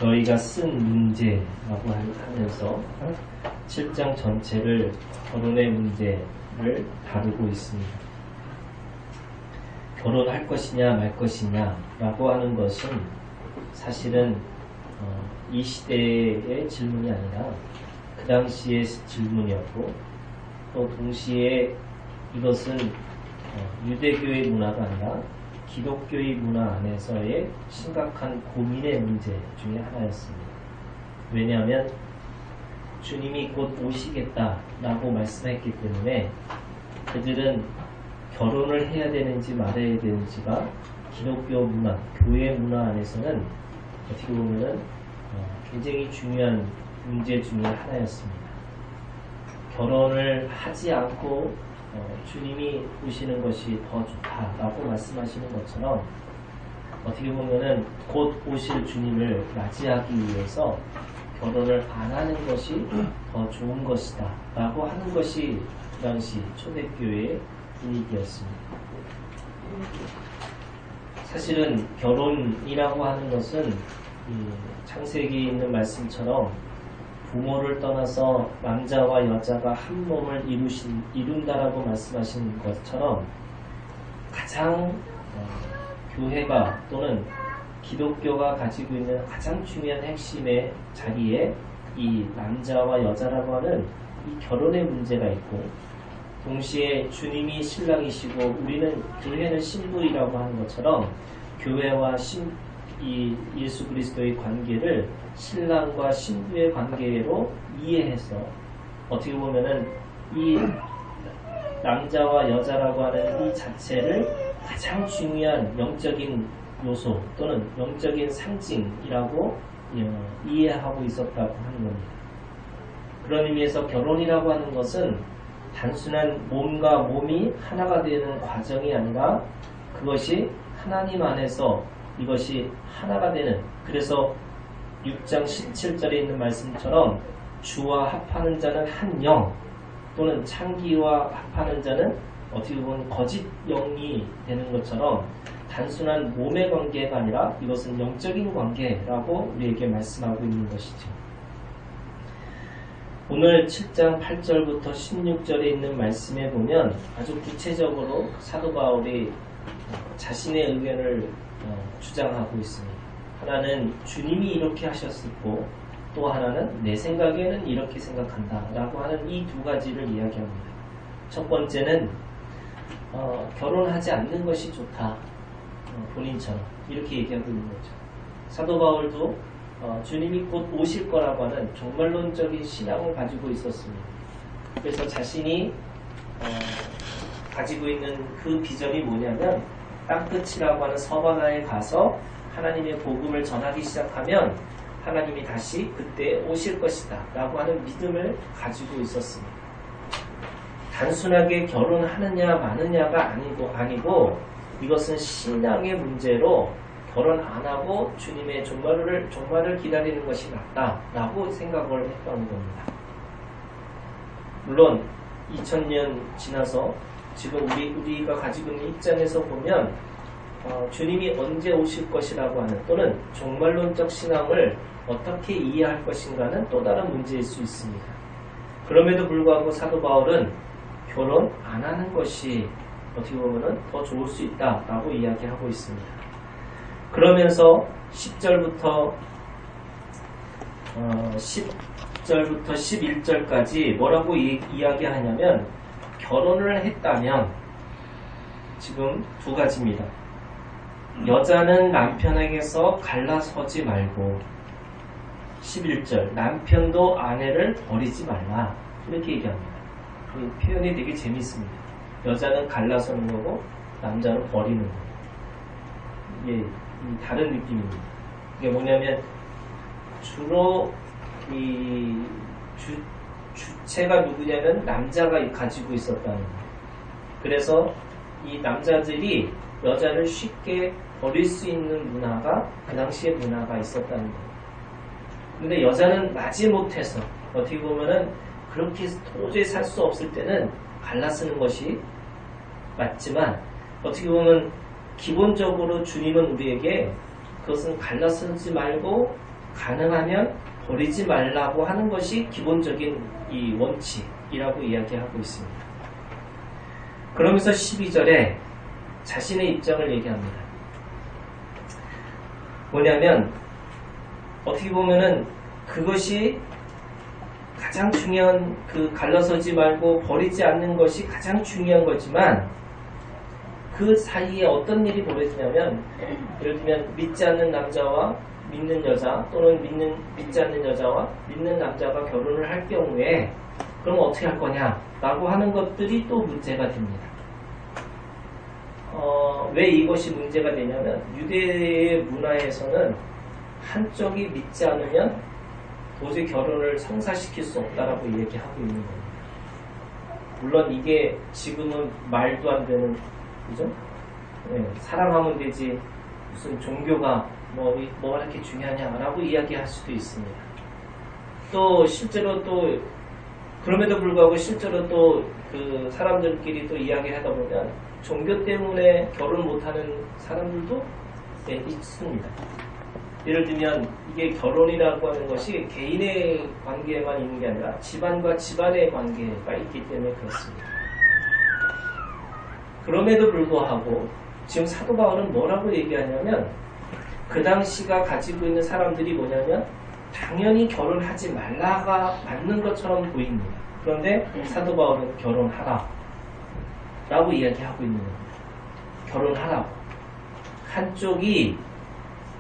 너희가 쓴 문제라고 하면서 7장 전체를 결혼의 문제를 다루고 있습니다. 결혼할 것이냐 말 것이냐 라고 하는 것은 사실은 이 시대의 질문이 아니라 그 당시의 질문이었고, 또 동시에 이것은 유대교의 문화가 아니라 기독교의 문화 안에서의 심각한 고민의 문제 중에 하나였습니다. 왜냐하면 주님이 곧 오시겠다라고 말씀했기 때문에 그들은 결혼을 해야 되는지 말아야 되는지가 기독교 문화, 교회 문화 안에서는 어떻게 보면 굉장히 중요한 문제 중에 하나였습니다. 결혼을 하지 않고 주님이 오시는 것이 더 좋다라고 말씀하시는 것처럼, 어떻게 보면은 곧 오실 주님을 맞이하기 위해서 결혼을 안 하는 것이 더 좋은 것이다 라고 하는 것이 그 당시 초대교회의 분위기였습니다. 사실은 결혼이라고 하는 것은 창세기에 있는 말씀처럼 부모를 떠나서 남자와 여자가 한 몸을 이룬다라고 말씀하신 것처럼 가장 교회가 또는 기독교가 가지고 있는 가장 중요한 핵심의 자리에 이 남자와 여자라고 하는 이 결혼의 문제가 있고, 동시에 주님이 신랑이시고 우리는 교회는 신부이라고 하는 것처럼 교회와 이 예수 그리스도의 관계를 신랑과 신부의 관계로 이해해서 어떻게 보면은 이 남자와 여자라고 하는 이 자체를 가장 중요한 영적인 요소 또는 영적인 상징이라고 이해하고 있었다고 하는 겁니다. 그런 의미에서 결혼이라고 하는 것은 단순한 몸과 몸이 하나가 되는 과정이 아니라 그것이 하나님 안에서 이것이 하나가 되는, 그래서 6장 17절에 있는 말씀처럼 주와 합하는 자는 한 영, 또는 창기와 합하는 자는 어떻게 보면 거짓 영이 되는 것처럼 단순한 몸의 관계가 아니라 이것은 영적인 관계라고 우리에게 말씀하고 있는 것이죠. 오늘 7장 8절부터 16절에 있는 말씀에 보면 아주 구체적으로 사도 바울이 자신의 의견을 주장하고 있습니다. 하나는 주님이 이렇게 하셨고, 또 하나는 내 생각에는 이렇게 생각한다 라고 하는 이 두 가지를 이야기합니다. 첫 번째는 결혼하지 않는 것이 좋다, 본인처럼 이렇게 얘기하고 있는 거죠. 사도 바울도 주님이 곧 오실 거라고 하는 종말론적인 신앙을 가지고 있었습니다. 그래서 자신이 가지고 있는 그 비전이 뭐냐면, 땅끝이라고 하는 서바나에 가서 하나님의 복음을 전하기 시작하면 하나님이 다시 그때 오실 것이다 라고 하는 믿음을 가지고 있었습니다. 단순하게 결혼하느냐 마느냐가 아니고 이것은 신앙의 문제로 결혼 안 하고 주님의 종말을 기다리는 것이 낫다라고 생각을 했던 겁니다. 물론 2000년 지나서 지금 우리가 가지고 있는 입장에서 보면 주님이 언제 오실 것이라고 하는, 또는 종말론적 신앙을 어떻게 이해할 것인가는 또 다른 문제일 수 있습니다. 그럼에도 불구하고 사도 바울은 결혼 안 하는 것이 어떻게 보면 더 좋을 수 있다라고 이야기하고 있습니다. 그러면서 10절부터 11절까지 뭐라고 이야기하냐면, 결혼을 했다면 지금 두 가지입니다. 여자는 남편에게서 갈라서지 말고, 11절 남편도 아내를 버리지 말라, 이렇게 얘기합니다. 이 표현이 되게 재밌습니다. 여자는 갈라서는 거고 남자는 버리는 거고, 이게 다른 느낌입니다. 이게 뭐냐면 주로 이 주체가 누구냐면 남자가 가지고 있었다는 거예요. 그래서 이 남자들이 여자를 쉽게 버릴 수 있는 문화가 그 당시의 문화가 있었다는 거예요. 근데 여자는 마지못해서 어떻게 보면은 그렇게 도저히 살 수 없을 때는 갈라쓰는 것이 맞지만, 어떻게 보면 기본적으로 주님은 우리에게 그것은 갈라쓰지 말고 가능하면 버리지 말라고 하는 것이 기본적인 이 원칙이라고 이야기하고 있습니다. 그러면서 12절에 자신의 입장을 얘기합니다. 뭐냐면 어떻게 보면은 그것이 가장 중요한 갈라서지 말고 버리지 않는 것이 가장 중요한 거지만 그 사이에 어떤 일이 벌어지냐면 예를 들면 믿지 않는 남자와 믿는 여자 또는 믿지 않는 여자와 믿는 남자가 결혼을 할 경우에 그럼 어떻게 할 거냐 라고 하는 것들이 또 문제가 됩니다. 왜 이것이 문제가 되냐면 유대의 문화에서는 한쪽이 믿지 않으면 도저히 결혼을 성사시킬 수 없다라고 얘기하고 있는 겁니다. 물론 이게 지금은 말도 안 되는 그죠? 네, 사랑하면 되지 무슨 종교가 뭐가 이렇게 중요하냐라고 이야기할 수도 있습니다. 또 실제로 또 그럼에도 불구하고 실제로 또 그 사람들끼리 또 이야기하다 보면 종교 때문에 결혼 못하는 사람들도 네, 있습니다. 예를 들면 이게 결혼이라고 하는 것이 개인의 관계에만 있는 게 아니라 집안과 집안의 관계가 있기 때문에 그렇습니다. 그럼에도 불구하고 지금 사도 바울은 뭐라고 얘기하냐면 그 당시가 가지고 있는 사람들이 뭐냐면 당연히 결혼하지 말라가 맞는 것처럼 보입니다. 그런데 사도 바울은 결혼하라 라고 이야기하고 있는 겁니다. 결혼하라고. 한쪽이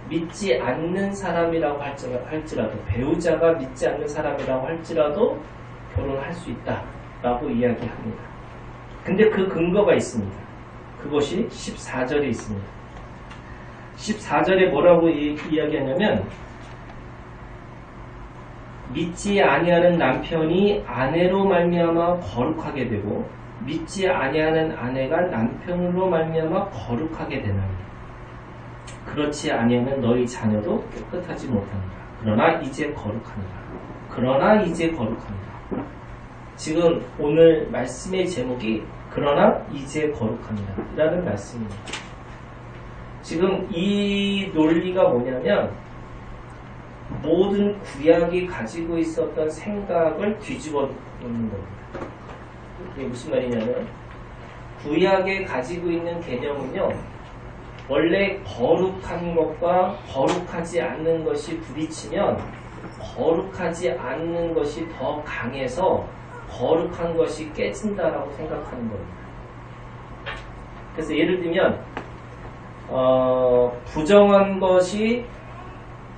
믿지 않는 사람이라고 할지라도 배우자가 믿지 않는 사람이라고 할지라도 결혼할 수 있다라고 이야기합니다. 근데 그 근거가 있습니다. 그것이 14절에 있습니다. 14절에 뭐라고 이야기하냐면 믿지 아니하는 남편이 아내로 말미암아 거룩하게 되고 믿지 아니하는 아내가 남편으로 말미암아 거룩하게 되나니 그렇지 아니하면 너희 자녀도 깨끗하지 못하니라. 그러나 이제 거룩하니라. 그러나 이제 거룩하니라. 지금 오늘 말씀의 제목이 그러나 이제 거룩하니라 라는 말씀입니다. 지금 이 논리가 뭐냐면 모든 구약이 가지고 있었던 생각을 뒤집어 놓는 겁니다. 이게 무슨 말이냐면 구약에 가지고 있는 개념은요 원래 거룩한 것과 거룩하지 않는 것이 부딪히면 거룩하지 않는 것이 더 강해서 거룩한 것이 깨진다라고 생각하는 겁니다. 그래서 예를 들면 부정한 것이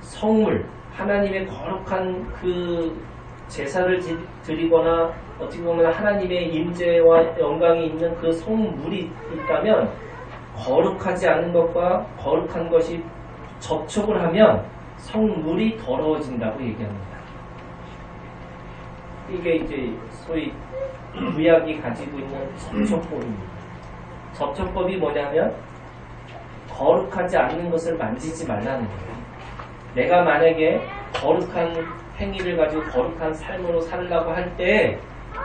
성물, 하나님의 거룩한 그 제사를 드리거나 어떻게 보면 하나님의 임재와 영광이 있는 그 성물이 있다면 거룩하지 않은 것과 거룩한 것이 접촉을 하면 성물이 더러워진다고 얘기합니다. 이게 이제 소위 구약이 가지고 있는 접촉법입니다. 접촉법이 뭐냐면 거룩하지 않는 것을 만지지 말라는 거예요. 내가 만약에 거룩한 행위를 가지고 거룩한 삶으로 살려고 할 때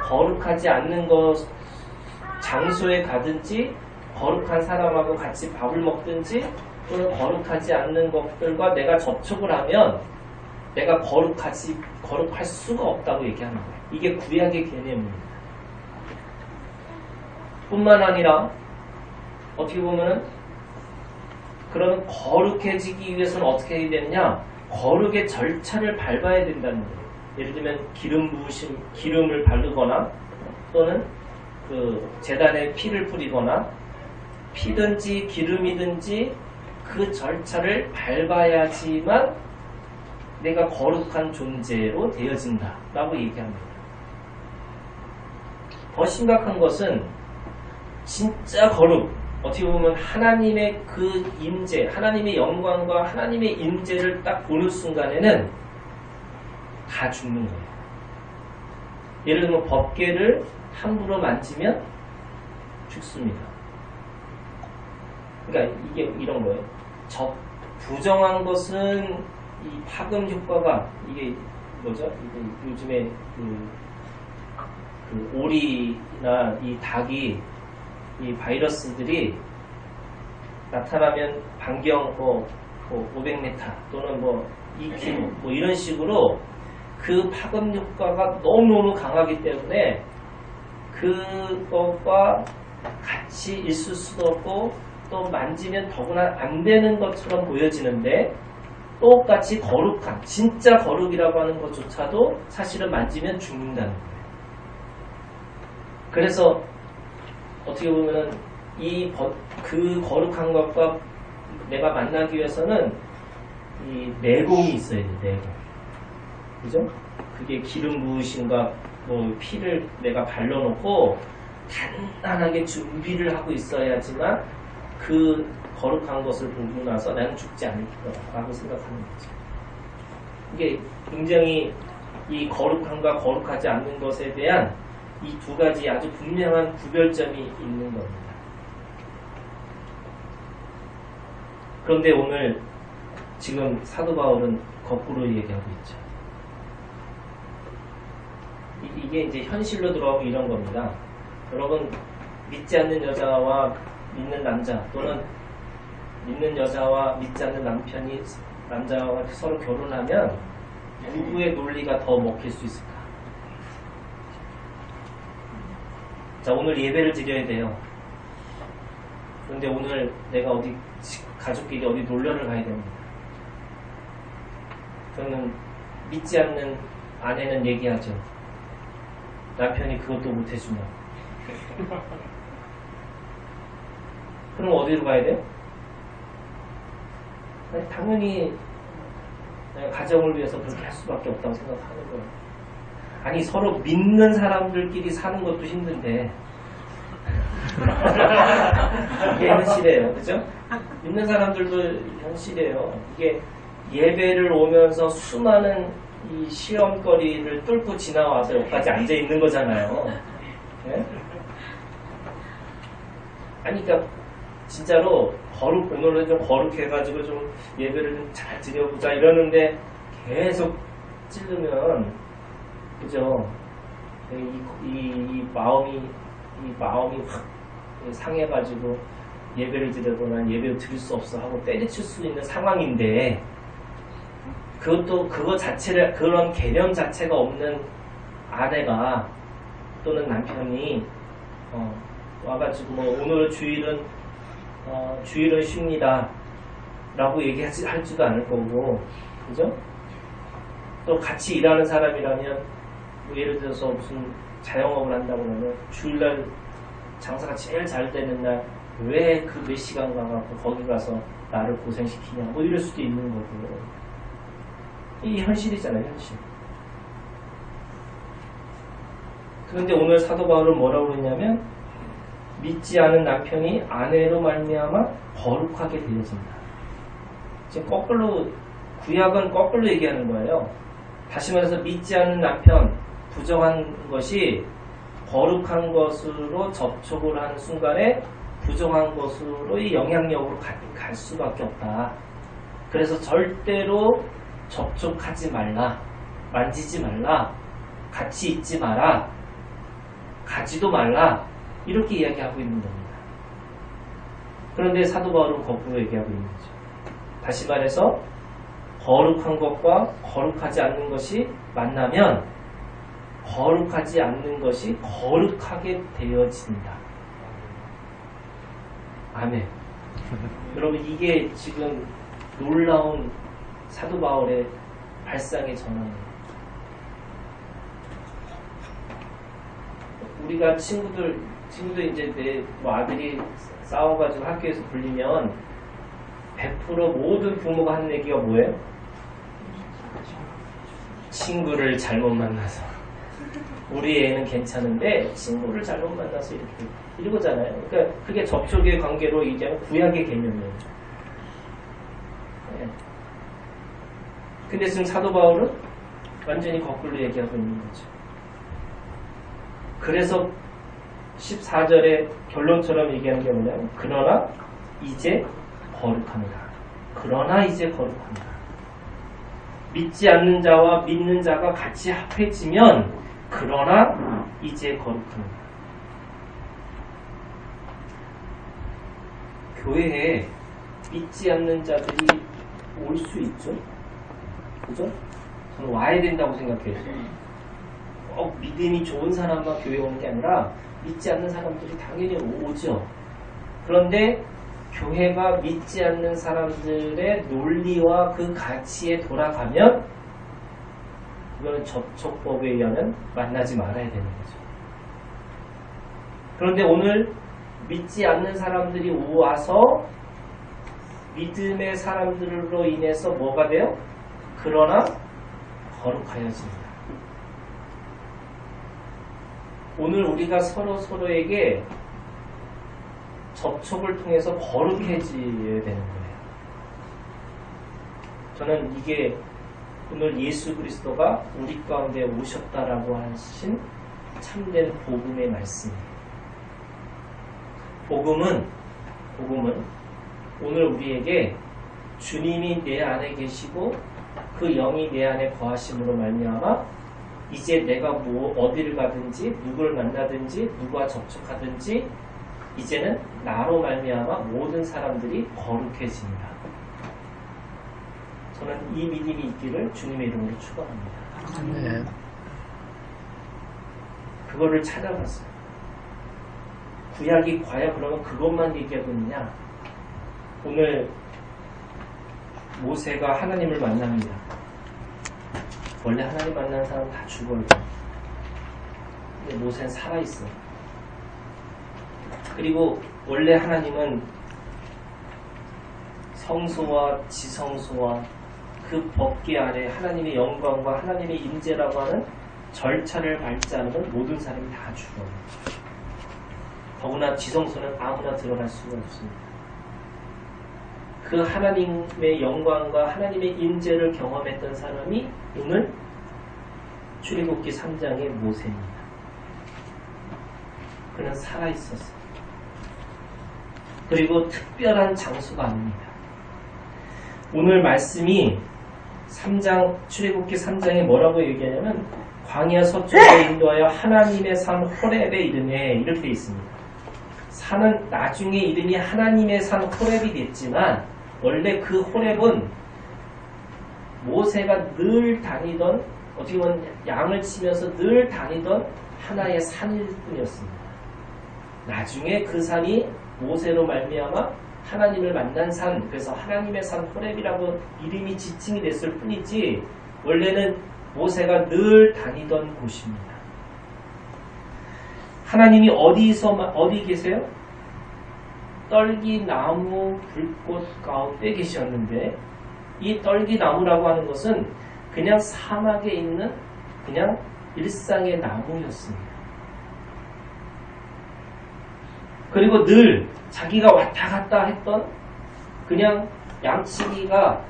거룩하지 않는 것 장소에 가든지 거룩한 사람하고 같이 밥을 먹든지 또는 거룩하지 않는 것들과 내가 접촉을 하면 내가 거룩할 수가 없다고 얘기하는 거예요. 이게 구약의 개념입니다. 뿐만 아니라 어떻게 보면은 그러면 거룩해지기 위해서는 어떻게 해야 되느냐? 거룩의 절차를 밟아야 된다는 거예요. 예를 들면 기름을 바르거나 또는 그 제단에 피를 뿌리거나 피든지 기름이든지 그 절차를 밟아야지만 내가 거룩한 존재로 되어진다 라고 얘기합니다. 더 심각한 것은 진짜 거룩, 어떻게 보면 하나님의 그 임재, 하나님의 영광과 하나님의 임재를 딱 보는 순간에는 다 죽는 거예요. 예를 들면 법궤를 함부로 만지면 죽습니다. 그러니까 이게 이런 거예요. 부정한 것은 이 파급 효과가 이게 뭐죠? 이게 요즘에 그 오리나 이 닭이 이 바이러스들이 나타나면 뭐 500m 또는 뭐 2km 뭐 이런 식으로 그 파급 효과가 너무너무 강하기 때문에 그것과 같이 있을 수도 없고 또 만지면 더구나 안 되는 것처럼 보여지는데 똑같이 거룩한 진짜 거룩이라고 하는 것조차도 사실은 만지면 죽는다는 거예요. 그래서 어떻게 보면은 그 거룩한 것과 내가 만나기 위해서는 이 내공이 있어야 돼. 내공. 그죠? 그게 기름 부으심과 뭐 피를 내가 발라놓고 단단하게 준비를 하고 있어야지만 그 거룩한 것을 보고 나서 나는 죽지 않을 거라고 생각하는 거죠. 이게 굉장히 이 거룩함과 거룩하지 않는 것에 대한 이 두 가지 아주 분명한 구별점이 있는 겁니다. 그런데 오늘 지금 사도 바울은 거꾸로 얘기하고 있죠. 이게 이제 현실로 들어가고 이런 겁니다. 여러분, 믿지 않는 여자와 믿는 남자 또는 믿는 여자와 믿지 않는 남자와 서로 결혼하면 누구의 논리가 더 먹힐 수 있을까? 자, 오늘 예배를 드려야 돼요. 그런데 오늘 내가 가족끼리 어디 놀러를 가야 됩니다. 그러면 믿지 않는 아내는 얘기하죠. 남편이 그것도 못 해주면. 그럼 어디로 가야 돼요? 당연히 가정을 위해서 그렇게 할 수밖에 없다고 생각하는 거예요. 아니, 서로 믿는 사람들끼리 사는 것도 힘든데 이게 현실이에요. 그죠? 믿는 사람들도 현실이에요. 이게 예배를 오면서 수많은 이 시험거리를 뚫고 지나와서 여기까지 앉아 있는 거잖아요. 네? 아니, 그러니까 진짜로 오늘은 좀 거룩해가지고 좀 예배를 좀 잘 드려보자 이러는데 계속 찌르면, 그죠? 이 마음이 확 상해가지고 예배를 드려도 난 예배를 드릴 수 없어 하고 때려칠 수 있는 상황인데, 그런 개념 자체가 없는 아내가 또는 남편이 와가지고 뭐 오늘 주일은 쉽니다 라고 할지도 않을 거고, 그죠? 또 같이 일하는 사람이라면 뭐 예를 들어서 무슨 자영업을 한다고 그러면 주일날 장사가 제일 잘 되는 날 왜 그 몇 시간 가갖고 거기 가서 나를 고생시키냐 뭐 이럴 수도 있는 거고. 이 현실이잖아요, 현실. 그런데 오늘 사도 바울은 뭐라고 그러냐면 믿지 않은 남편이 아내로 말미암아 거룩하게 되어진다. 지금 구약은 거꾸로 얘기하는 거예요. 다시 말해서 믿지 않는 남편, 부정한 것이 거룩한 것으로 접촉을 하는 순간에 부정한 것으로의 영향력으로 갈 수밖에 없다. 그래서 절대로 접촉하지 말라, 만지지 말라, 같이 있지 마라, 가지도 말라, 이렇게 이야기하고 있는 겁니다. 그런데 사도 바울은 거꾸로 얘기하고 있는 거죠. 다시 말해서 거룩한 것과 거룩하지 않는 것이 만나면 거룩하지 않는 것이 거룩하게 되어진다. 아멘. 여러분, 이게 지금 놀라운 사도 바울의 발상의 전환이에요. 우리가 친구들 이제 내 아들이 싸워가지고 학교에서 불리면 100% 모든 부모가 하는 얘기가 뭐예요? 친구를 잘못 만나서. 우리 애는 괜찮은데 친구를 잘못 만나서 이러잖아요. 그러니까 그게 접촉의 관계로 얘기하면 구약의 개념이에요. 네. 근데 지금 사도 바울은 완전히 거꾸로 얘기하고 있는 거죠. 그래서 14절의 결론처럼 얘기하는 게 뭐냐면 그러나 이제 거룩합니다. 그러나 이제 거룩합니다. 믿지 않는 자와 믿는 자가 같이 합해지면 그러나 이제 거룩합니다. 교회에 믿지 않는 자들이 올 수 있죠. 그죠? 저는 와야 된다고 생각해요. 믿음이 좋은 사람만 교회 오는 게 아니라 믿지 않는 사람들이 당연히 오죠. 그런데 교회가 믿지 않는 사람들의 논리와 그 가치에 돌아가면 그거는 접촉법에 의하면 만나지 말아야 되는 거죠. 그런데 오늘 믿지 않는 사람들이 와서 믿음의 사람들로 인해서 뭐가 돼요? 그러나 거룩하여집니다. 오늘 우리가 서로에게 접촉을 통해서 거룩해져야 되는 거예요. 저는 이게 오늘 예수 그리스도가 우리 가운데 오셨다라고 하신 참된 복음의 말씀이에요. 복음은 오늘 우리에게 주님이 내 안에 계시고 그 영이 내 안에 거하심으로 말미암아 이제 내가 어디를 가든지 누구를 만나든지 누구와 접촉하든지 이제는 나로 말미암아 모든 사람들이 거룩해집니다. 저는 이 믿음이 있기를 주님의 이름으로 축원합니다. 네. 그거를 찾아봤어요. 구약이 과연 그러면 그것만 얘기하고 있느냐? 오늘 모세가 하나님을 만납니다. 원래 하나님 만나는 사람 다 죽어요. 근데 모세는 살아있어요. 그리고 원래 하나님은 성소와 지성소와 그 법궤 아래 하나님의 영광과 하나님의 임재라고 하는 절차를 밟지 않으면 모든 사람이 다 죽어요. 더구나 지성소는 아무나 들어갈 수가 없습니다. 그 하나님의 영광과 하나님의 임재를 경험했던 사람이 오늘 출애굽기 3장의 모세입니다. 그는 살아있었어요. 그리고 특별한 장소가 아닙니다. 오늘 말씀이 출애굽기 3장에 뭐라고 얘기하냐면 광야 서쪽에 인도하여 하나님의 산 호렙에 이르매 이렇게 되어 있습니다. 산은 나중에 이름이 하나님의 산 호렙이 됐지만 원래 그 호렙은 모세가 늘 다니던 어떻게 보면 양을 치면서 늘 다니던 하나의 산일 뿐이었습니다. 나중에 그 산이 모세로 말미암아 하나님을 만난 산, 그래서 하나님의 산 호렙이라고 이름이 지칭이 됐을 뿐이지 원래는 모세가 늘 다니던 곳입니다. 하나님이 어디 계세요? 떨기나무 불꽃 가운데 계셨는데 이 떨기나무라고 하는 것은 그냥 사막에 있는 그냥 일상의 나무였습니다. 그리고 늘 자기가 왔다 갔다 했던 그냥 양치기가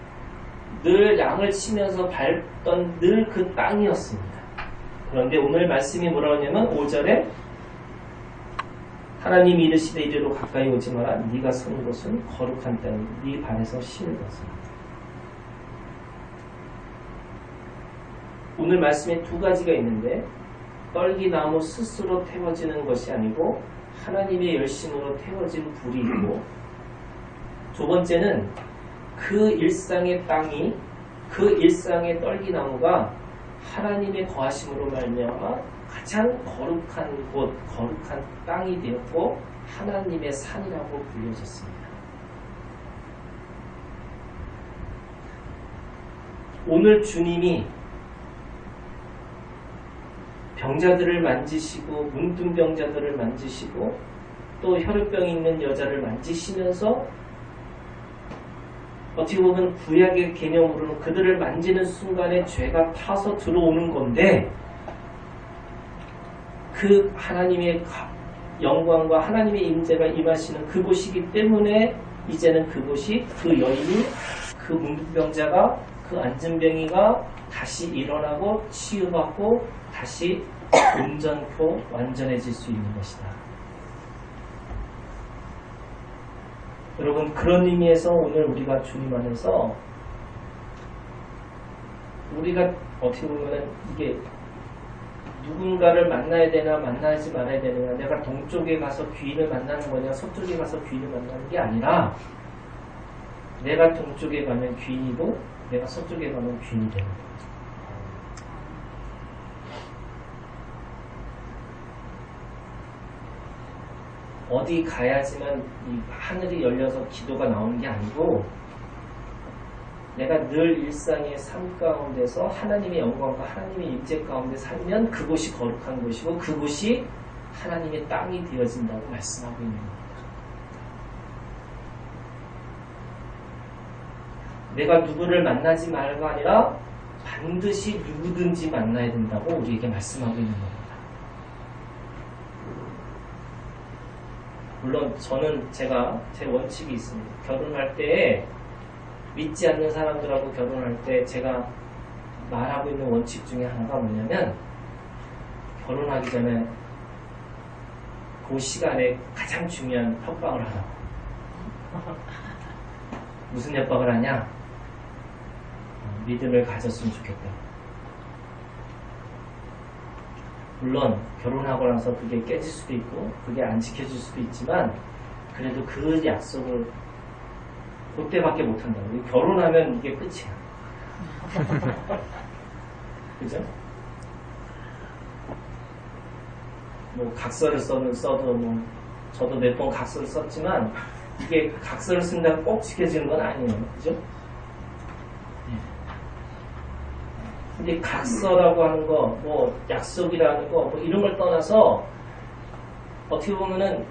늘 양을 치면서 밟던 늘 그 땅이었습니다. 그런데 오늘 말씀이 뭐라고 하냐면 5절에 하나님이 이르시되 이리로 가까이 오지 마라. 네가 선 곳은 거룩한 땅, 네 발에서 신을 벗으라. 오늘 말씀에 두 가지가 있는데 떨기나무 스스로 태워지는 것이 아니고 하나님의 열심으로 태워진 불이 있고 두 번째는 그 일상의 땅이 그 일상의 떨기나무가 하나님의 거하심으로 말미암아 가장 거룩한 곳, 거룩한 땅이 되었고 하나님의 산이라고 불려졌습니다. 오늘 주님이 병자들을 만지시고 문둥병자들을 만지시고 또 혈우병이 있는 여자를 만지시면서 어떻게 보면 구약의 개념으로는 그들을 만지는 순간에 죄가 타서 들어오는 건데 그 하나님의 영광과 하나님의 임재가 임하시는 그곳이기 때문에 이제는 그곳이 그 여인이 그 문둥병자가 그 안진병이가 다시 일어나고 치유받고 다시 온전코 완전해질 수 있는 것이다. 여러분 그런 의미에서 오늘 우리가 주님 안에서 우리가 어떻게 보면 이게 누군가를 만나야 되나 만나지 말아야 되느냐 내가 동쪽에 가서 귀인을 만나는 거냐 서쪽에 가서 귀인을 만나는 게 아니라 내가 동쪽에 가면 귀인이고 내가 서쪽에 가면 귀인이 되는 거예요. 어디 가야지만 이 하늘이 열려서 기도가 나오는 게 아니고 내가 늘 일상의 삶 가운데서 하나님의 영광과 하나님의 임재 가운데 살면 그곳이 거룩한 곳이고 그곳이 하나님의 땅이 되어진다고 말씀하고 있는 겁니다. 내가 누구를 만나지 말가 아니라 반드시 누구든지 만나야 된다고 우리에게 말씀하고 있는 겁니다. 물론 저는 제 원칙이 있습니다. 결혼할 때 믿지 않는 사람들하고 결혼할 때 제가 말하고 있는 원칙 중에 하나가 뭐냐면 결혼하기 전에 그 시간에 가장 중요한 협박을 하라고. 무슨 협박을 하냐? 믿음을 가졌으면 좋겠다. 물론 결혼하고 나서 그게 깨질 수도 있고 그게 안 지켜질 수도 있지만 그래도 그 약속을 그때밖에 못한다고. 결혼하면 이게 끝이야. 그죠? 뭐 각서를 써도 뭐 저도 몇 번 각서를 썼지만 이게 각서를 쓴다고 꼭 지켜지는 건 아니에요. 그죠? 근데 각서라고 하는 거, 뭐 약속이라는 거, 뭐 이런 걸 떠나서 어떻게 보면은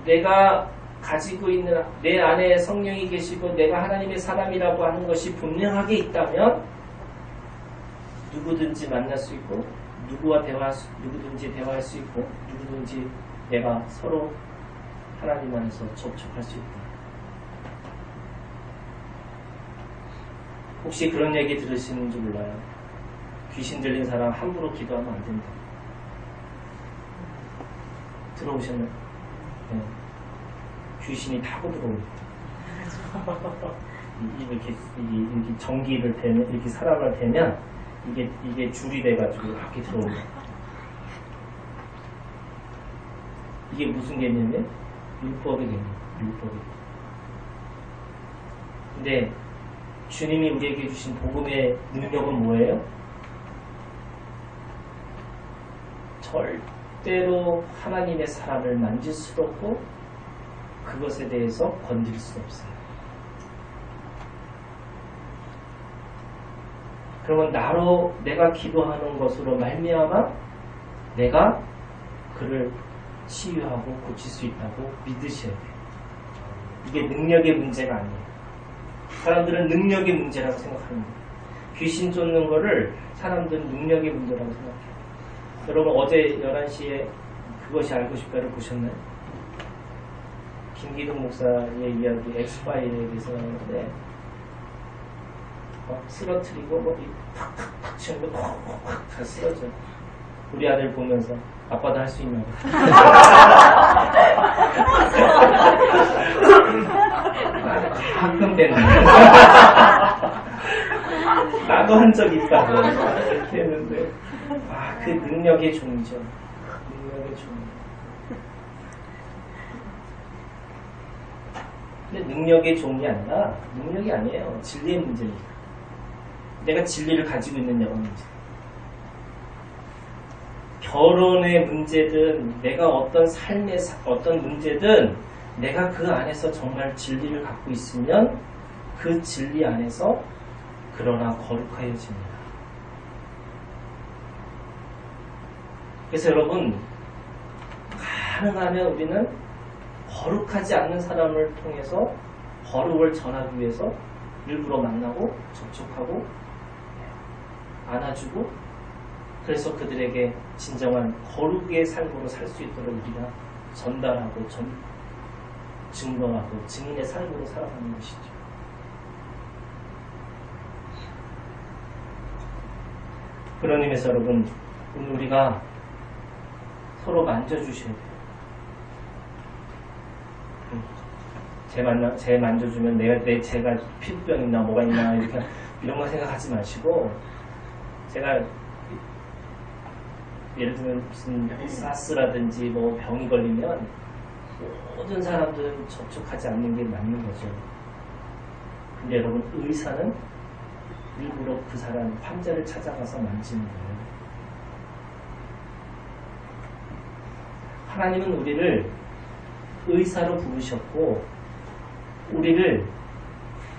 내가 가지고 있는 내 안에 성령이 계시고 내가 하나님의 사람이라고 하는 것이 분명하게 있다면 누구든지 만날 수 있고 누구든지 대화할 수 있고 누구든지 내가 서로 하나님 안에서 접촉할 수 있다. 혹시 그런 얘기 들으시는지 몰라요. 귀신 들린 사람 함부로 기도하면 안 된다. 들어오셨나요? 네. 귀신이 타고 들어옵니다. 이렇게 전기를 대면, 이렇게 사람을 대면 이게 줄이 돼가지고 이렇게 들어옵니다. 이게 무슨 개념이에요? 율법의 개념. 율법의 개념. 근데 주님이 우리에게 주신 복음의 능력은 뭐예요? 절대로 하나님의 사람을 만질 수도 없고 그것에 대해서 건드릴 수 없어요. 그러면 내가 기도하는 것으로 말미암아 내가 그를 치유하고 고칠 수 있다고 믿으셔야 돼요. 이게 능력의 문제가 아니에요. 사람들은 능력의 문제라고 생각하는 거예요. 귀신 쫓는 거를 사람들은 능력의 문제라고 생각해요. 여러분 어제 11시에 그것이 알고 싶다를 보셨나요? 김기동 목사의 이야기 엑스파일에 대해서 나오는데 쓰러뜨리고 팍팍팍 치는 거 팍팍팍 다 쓰러져. 우리 아들 보면서 아빠도 할 수 있나 봐. 가끔 되는 나도 한 적 있다고 이렇게 했는데 그 능력의 종이죠. 능력의 종. 근데 능력의 종이 아니라 능력이 아니에요. 진리의 문제입니다. 내가 진리를 가지고 있느냐가 문제. 결혼의 문제든 내가 어떤 삶의 어떤 문제든 내가 그 안에서 정말 진리를 갖고 있으면 그 진리 안에서 그러나 거룩하여집니다. 그래서 여러분 가능하면 우리는 거룩하지 않는 사람을 통해서 거룩을 전하기 위해서 일부러 만나고 접촉하고 안아주고 그래서 그들에게 진정한 거룩의 삶으로 살 수 있도록 우리가 전달하고 증거하고 증인의 삶으로 살아가는 것이죠. 그런 의미에서 여러분 오늘 우리가 서로 만져주셔야 돼요. 제 만져주면 제가 피부병 있나 뭐가 있나 이런 거 생각하지 마시고 제가 예를 들면 무슨 사스라든지 뭐 병이 걸리면 모든 사람들은 접촉하지 않는 게 맞는 거죠. 근데 여러분, 의사는 일부러 그 사람 환자를 찾아가서 만지는 거예요. 하나님은 우리를 의사로 부르셨고 우리를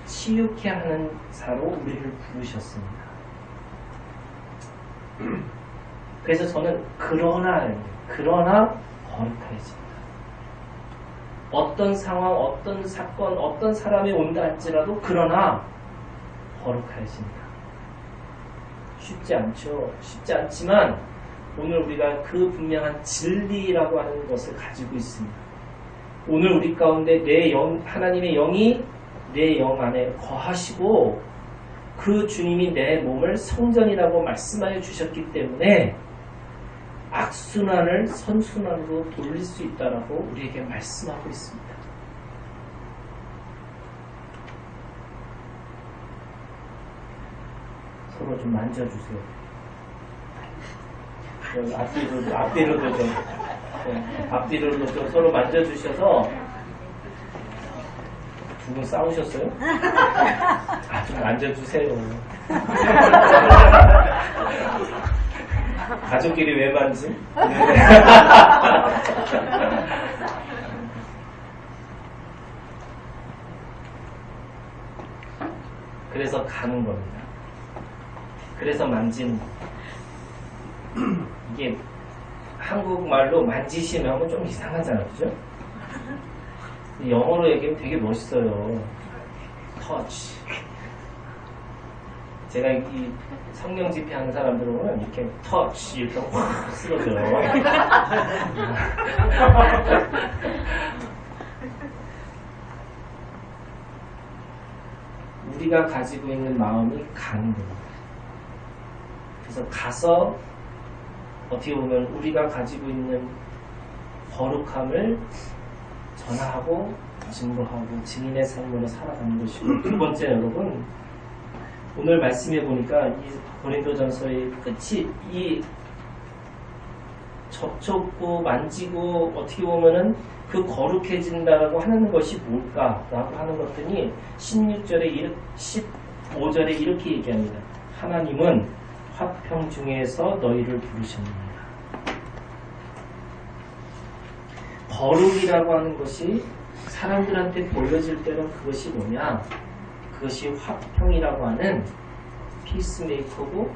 치유케 하는 사로 우리를 부르셨습니다. 그래서 저는 그러나 거룩해집니다. 어떤 상황, 어떤 사건, 어떤 사람이 온다 할지라도 그러나 거룩해집니다. 쉽지 않죠. 쉽지 않지만 오늘 우리가 그 분명한 진리라고 하는 것을 가지고 있습니다. 오늘 우리 가운데 내 영, 하나님의 영이 내 영 안에 거하시고 그 주님이 내 몸을 성전이라고 말씀하여 주셨기 때문에 악순환을 선순환으로 돌릴 수 있다라고 우리에게 말씀하고 있습니다. 서로 좀 만져주세요. 여기 앞뒤로도 좀, 앞뒤로도 좀 서로 만져주셔서 두 분 싸우셨어요? 좀 만져주세요. 가족끼리 왜 만지? 그래서 가는 겁니다. 그래서 만지는 겁니다. 이게 한국말로 만지시면 좀 이상하잖아요. 그죠? 영어로 얘기하면 되게 멋있어요. 터치. 제가 이 성령 집회하는 사람들 보면 이렇게 터치 이렇게 확 쓰러져요. 우리가 가지고 있는 마음이 가는 겁니다. 그래서 가서 어떻게 보면 우리가 가지고 있는 거룩함을 전하고 증거하고 증인의 삶으로 살아가는 것이고, 두 번째 여러분, 오늘 말씀해 보니까 이 고린도전서의 끝이 이 접촉고 만지고 어떻게 보면은 그 거룩해진다라고 하는 것이 뭘까라고 하는 것들이 16절에 15절에 이렇게 얘기합니다. 하나님은 화평 중에서 너희를 부르셨느니라. 거룩이라고 하는 것이 사람들한테 보여질 때는 그것이 뭐냐? 그것이 화평이라고 하는 피스메이커고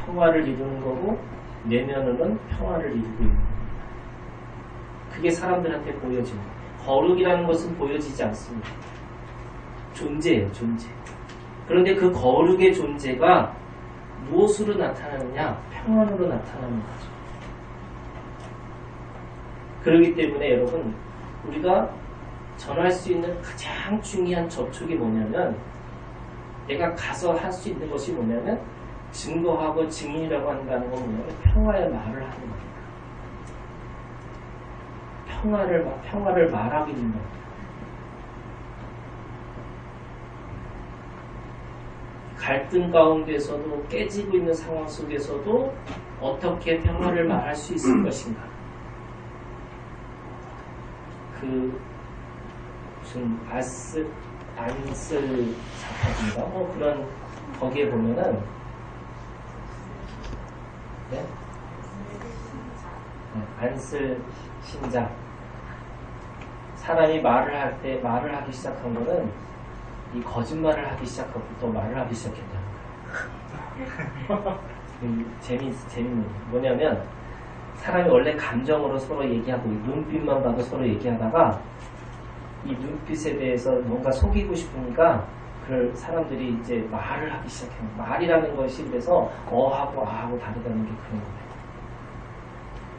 평화를 이루는 거고 내면으로는 평화를 이루고 있는 겁니다. 그게 사람들한테 보여집니다. 거룩이라는 것은 보여지지 않습니다. 존재예요, 존재. 그런데 그 거룩의 존재가 무엇으로 나타나느냐? 평안으로 나타나는 거죠. 그렇기 때문에 여러분, 우리가 전할 수 있는 가장 중요한 접촉이 뭐냐면, 내가 가서 할 수 있는 것이 뭐냐면 증거하고 증인이라고 한다는 건 뭐냐면 평화의 말을 하는 겁니다. 평화를 말하게 된다. 갈등 가운데서도 깨지고 있는 상황 속에서도 어떻게 평화를 말할 수 있을 것인가. 그 무슨 안슬 사파인가 그런 거기에 보면은 네? 안슬 신작 사람이 말을 할 때 말을 하기 시작한 거는 이 거짓말을 하기 시작하고부터 말을 하기 시작했다는 거예요. 재밌는 뭐냐면 사람이 원래 감정으로 서로 얘기하고 눈빛만 봐도 서로 얘기하다가 이 눈빛에 대해서 뭔가 속이고 싶으니까 그걸 사람들이 이제 말을 하기 시작해요. 말이라는 것이 그래서 어하고 아하고 다르다는 게 그런 거예요.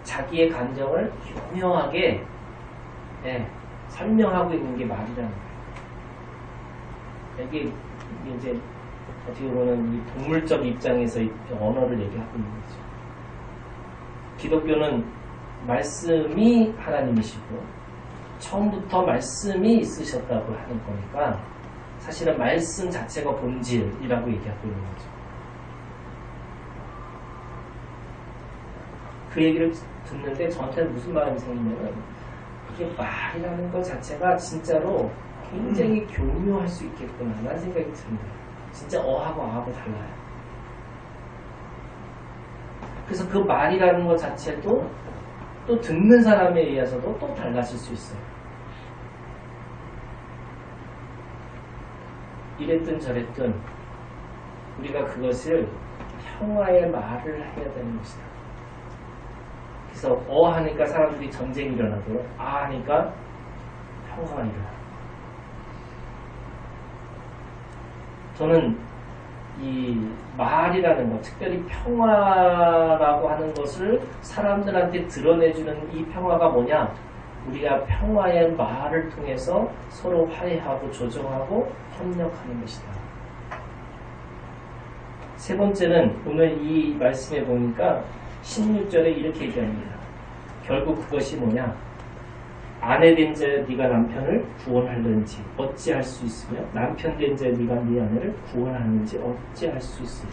자기의 감정을 교묘하게 설명하고 있는 게 말이라는 거예요. 이게 이제 어떻게 보면 이 동물적 입장에서 언어를 얘기하고 있는 거죠. 기독교는 말씀이 하나님이시고 처음부터 말씀이 있으셨다고 하는 거니까 사실은 말씀 자체가 본질이라고 얘기하고 있는 거죠. 그 얘기를 듣는데 저한테는 무슨 마음이 생기냐면 이게 말이라는 것 자체가 진짜로 굉장히 교묘할 수 있겠구나 라는 생각이 듭니다. 진짜 어하고 아하고 달라요. 그래서 그 말이라는 것 자체도 또 듣는 사람에 의해서도 또 달라질 수 있어요. 이랬든 저랬든 우리가 그것을 평화의 말을 해야 되는 것이다. 그래서 하니까 사람들이 전쟁이 일어나고 하니까 평화가 일어나. 저는 이 말이라는 것, 특별히 평화라고 하는 것을 사람들한테 드러내주는 이 평화가 뭐냐? 우리가 평화의 말을 통해서 서로 화해하고 조정하고 협력하는 것이다. 세 번째는 오늘 이 말씀에 보니까 16절에 이렇게 얘기합니다. 결국 그것이 뭐냐? 아내 된 자 네가 남편을 구원하려는지 어찌할 수 있으며 남편 된 자 네가 네 아내를 구원하는지 어찌할 수 있으며.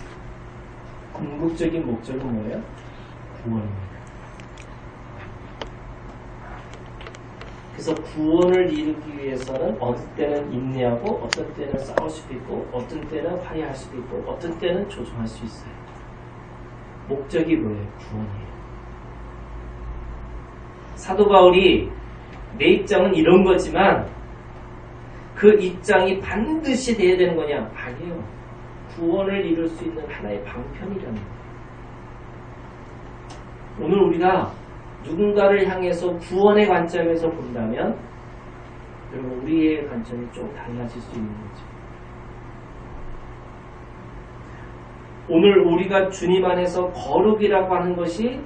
궁극적인 목적은 뭐예요? 구원입니다. 그래서 구원을 이루기 위해서는 어떤 때는 인내하고 어떤 때는 싸울 수도 있고 어떤 때는 화해할 수도 있고 어떤 때는 조정할 수 있어요. 목적이 뭐예요? 구원이에요. 사도 바울이 내 입장은 이런 거지만 그 입장이 반드시 돼야 되는 거냐? 아니에요. 구원을 이룰 수 있는 하나의 방편이라는 거예요. 오늘 우리가 누군가를 향해서 구원의 관점에서 본다면 여러분 우리의 관점이 좀 달라질 수 있는 거죠. 오늘 우리가 주님 안에서 거룩이라고 하는 것이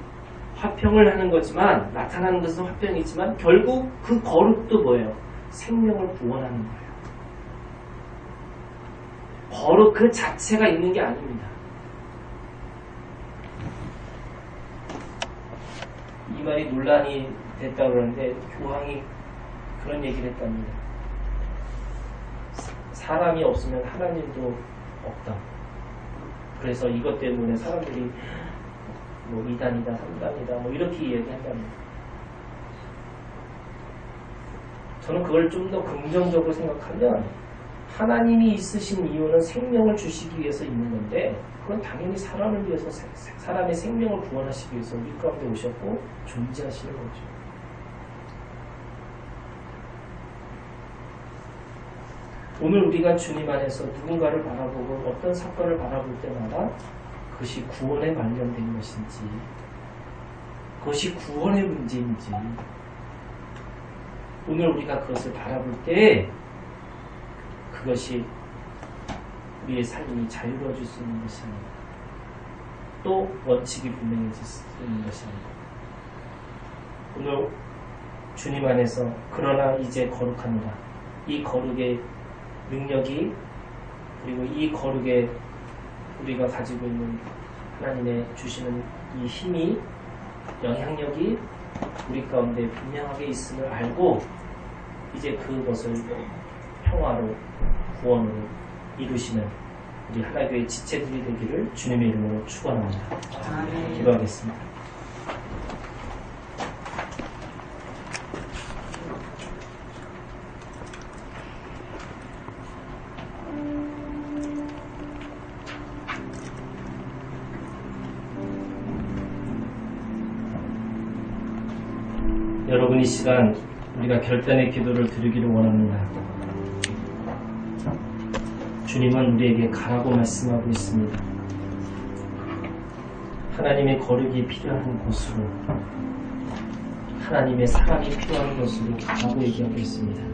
화평을 하는 거지만 나타나는 것은 화평이지만 결국 그 거룩도 뭐예요? 생명을 구원하는 거예요. 거룩 그 자체가 있는 게 아닙니다. 이 말이 논란이 됐다고 그러는데 교황이 그런 얘기를 했답니다. 사람이 없으면 하나님도 없다. 그래서 이것 때문에 사람들이 뭐 2단이다, 3단이다 뭐 이렇게 얘기한답니다. 저는 그걸 좀 더 긍정적으로 생각하면 하나님이 있으신 이유는 생명을 주시기 위해서 있는 건데 그건 당연히 사람을 위해서 사람의 생명을 구원하시기 위해서 우리 가운데 오셨고 존재하시는 거죠. 오늘 우리가 주님 안에서 누군가를 바라보고 어떤 사건을 바라볼 때마다 그것이 구원에 관련된 것인지 그것이 구원의 문제인지 오늘 우리가 그것을 바라볼 때 그것이 우리의 삶이 자유로워질 수 있는 것이 아니라 또 원칙이 분명해질 수 있는 것이 아니라 오늘 주님 안에서 그러나 이제 거룩합니다. 이 거룩의 능력이 그리고 이 거룩에 우리가 가지고 있는 하나님의 주시는 이 힘이 영향력이 우리 가운데 분명하게 있음을 알고 이제 그것을 평화로 구원으로 이루시는 우리 하나교회 지체들이 되기를 주님의 이름으로 축원합니다. 기도하겠습니다. 여러분 이 시간 우리가 결단의 기도를 드리기를 원합니다. 주님은 우리에게 가라고 말씀하고 있습니다. 하나님의 거룩이 필요한 곳으로 하나님의 사랑이 필요한 곳으로 가라고 얘기하고 있습니다.